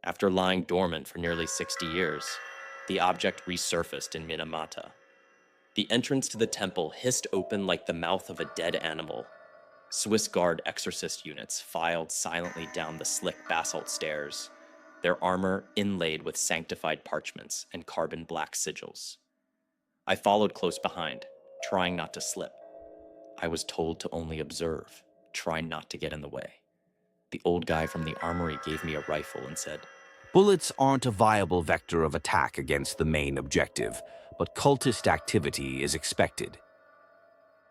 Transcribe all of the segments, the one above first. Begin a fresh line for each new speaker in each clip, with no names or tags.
After lying dormant for nearly 60 years, the object resurfaced in Minamata. The entrance to the temple hissed open like the mouth of a dead animal. Swiss Guard exorcist units filed silently down the slick basalt stairs, their armor inlaid with sanctified parchments and carbon black sigils. I followed close behind, trying not to slip. I was told to only observe, try not to get in the way. The old guy from the armory gave me a rifle and said,
Bullets aren't a viable vector of attack against the main objective, but cultist activity is expected.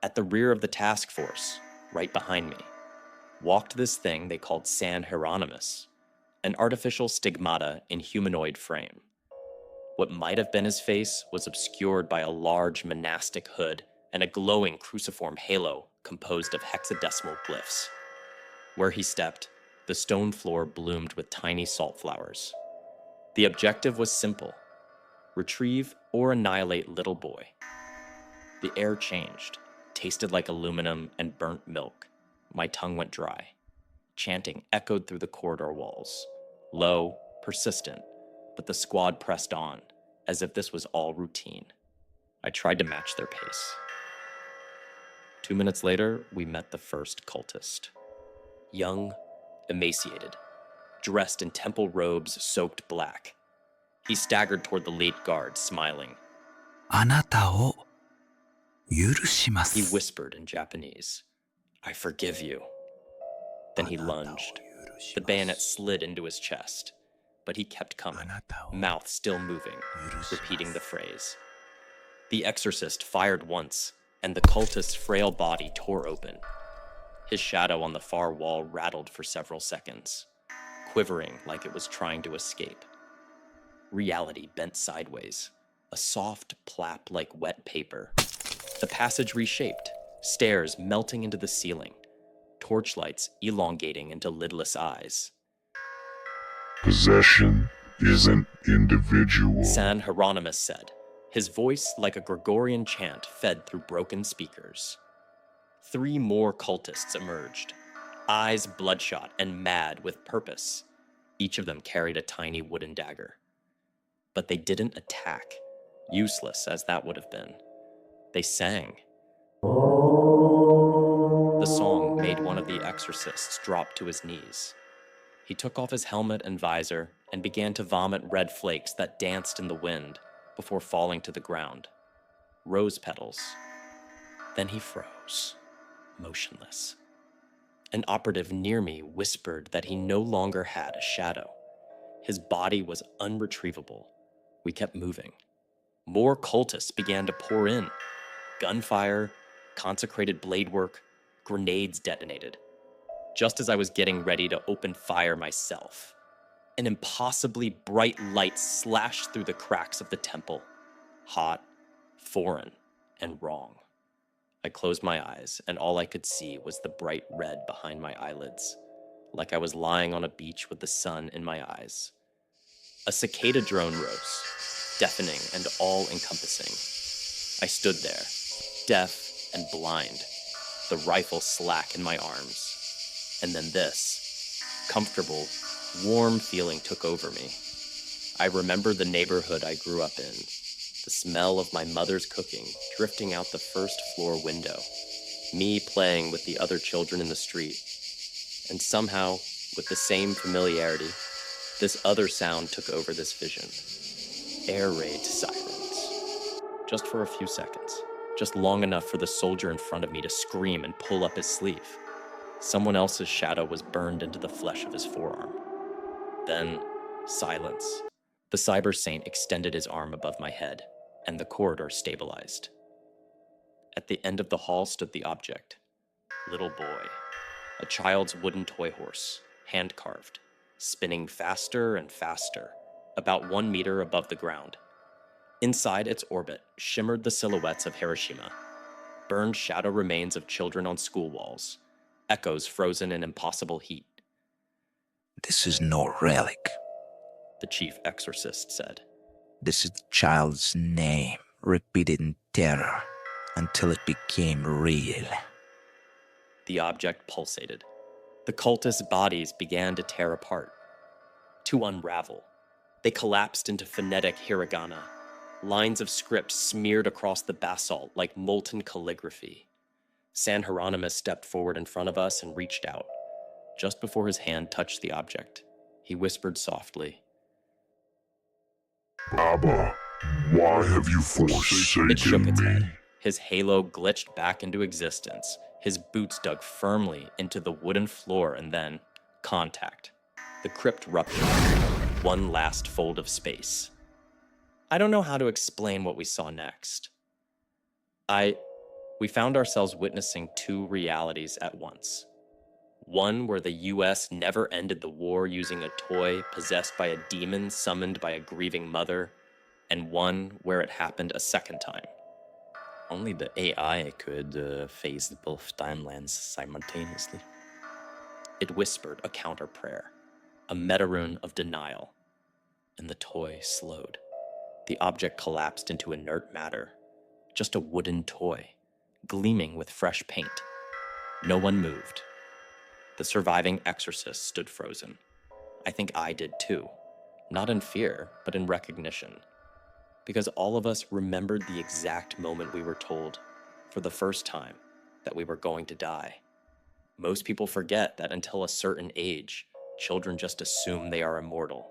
At the rear of the task force, right behind me, walked this thing they called San Hieronymus, an artificial stigmata in humanoid frame. What might have been his face was obscured by a large monastic hood and a glowing cruciform halo composed of hexadecimal glyphs. Where he stepped, the stone floor bloomed with tiny salt flowers. The objective was simple: retrieve or annihilate Little Boy. The air changed, tasted like aluminum and burnt milk. My tongue went dry. Chanting echoed through the corridor walls, low, persistent, but the squad pressed on, as if this was all routine. I tried to match their pace. 2 minutes later, we met the first cultist. Young, emaciated, dressed in temple robes soaked black. He staggered toward the lead guard, smiling.
あなたを許しま
He
す。
whispered in Japanese, I forgive you. Then he lunged. The bayonet slid into his chest, but he kept coming, mouth still moving, repeating the phrase. The exorcist fired once, and the cultist's frail body tore open. His shadow on the far wall rattled for several seconds, quivering like it was trying to escape. Reality bent sideways, a soft plap like wet paper. The passage reshaped, stairs melting into the ceiling, torchlights elongating into lidless eyes.
Possession isn't individual.
San Hieronymus said, his voice like a Gregorian chant fed through broken speakers. 3 more cultists emerged, eyes bloodshot and mad with purpose. Each of them carried a tiny wooden dagger. But they didn't attack, useless as that would have been. They sang. The song made one of the exorcists drop to his knees. He took off his helmet and visor and began to vomit red flakes that danced in the wind before falling to the ground. Rose petals. Then he froze, motionless. An operative near me whispered that he no longer had a shadow. His body was unretrievable. We kept moving. More cultists began to pour in. Gunfire, consecrated blade work, grenades detonated. Just as I was getting ready to open fire myself, an impossibly bright light slashed through the cracks of the temple. Hot, foreign, and wrong. I closed my eyes, and all I could see was the bright red behind my eyelids, like I was lying on a beach with the sun in my eyes. A cicada drone rose, deafening and all-encompassing. I stood there, deaf and blind, the rifle slack in my arms. And then this comfortable, warm feeling took over me. I remembered the neighborhood I grew up in, the smell of my mother's cooking drifting out the first floor window, me playing with the other children in the street. And somehow, with the same familiarity, this other sound took over this vision. Air raid sirens. Just for a few seconds. Just long enough for the soldier in front of me to scream and pull up his sleeve. Someone else's shadow was burned into the flesh of his forearm. Then, silence. The cyber saint extended his arm above my head, and the corridor stabilized. At the end of the hall stood the object. Little Boy. A child's wooden toy horse, hand-carved, spinning faster and faster, about 1 meter above the ground. Inside its orbit shimmered the silhouettes of Hiroshima, burned shadow remains of children on school walls, echoes frozen in impossible heat.
This is no relic.
The chief exorcist said.
This is the child's name, repeated in terror until it became real.
The object pulsated. The cultists' bodies began to tear apart. to unravel. They collapsed into phonetic hiragana, lines of script smeared across the basalt like molten calligraphy. San Hieronymus stepped forward in front of us and reached out. Just before his hand touched the object, he whispered softly,
Abba, why have you forsaken
It shook its
me?
head. His halo glitched back into existence. His boots dug firmly into the wooden floor, and then contact. The crypt ruptured. One last fold of space. I don't know how to explain what we saw next. We found ourselves witnessing two realities at once. One where the US never ended the war using a toy possessed by a demon summoned by a grieving mother, and one where it happened a second time.
Only the AI could phase both timelines simultaneously.
It whispered a counter prayer, a meta-rune of denial, and the toy slowed. The object collapsed into inert matter, just a wooden toy, gleaming with fresh paint. No one moved. The surviving exorcist stood frozen. I think I did too, not in fear, but in recognition. Because all of us remembered the exact moment we were told, for the first time, that we were going to die. Most people forget that until a certain age, children just assume they are immortal.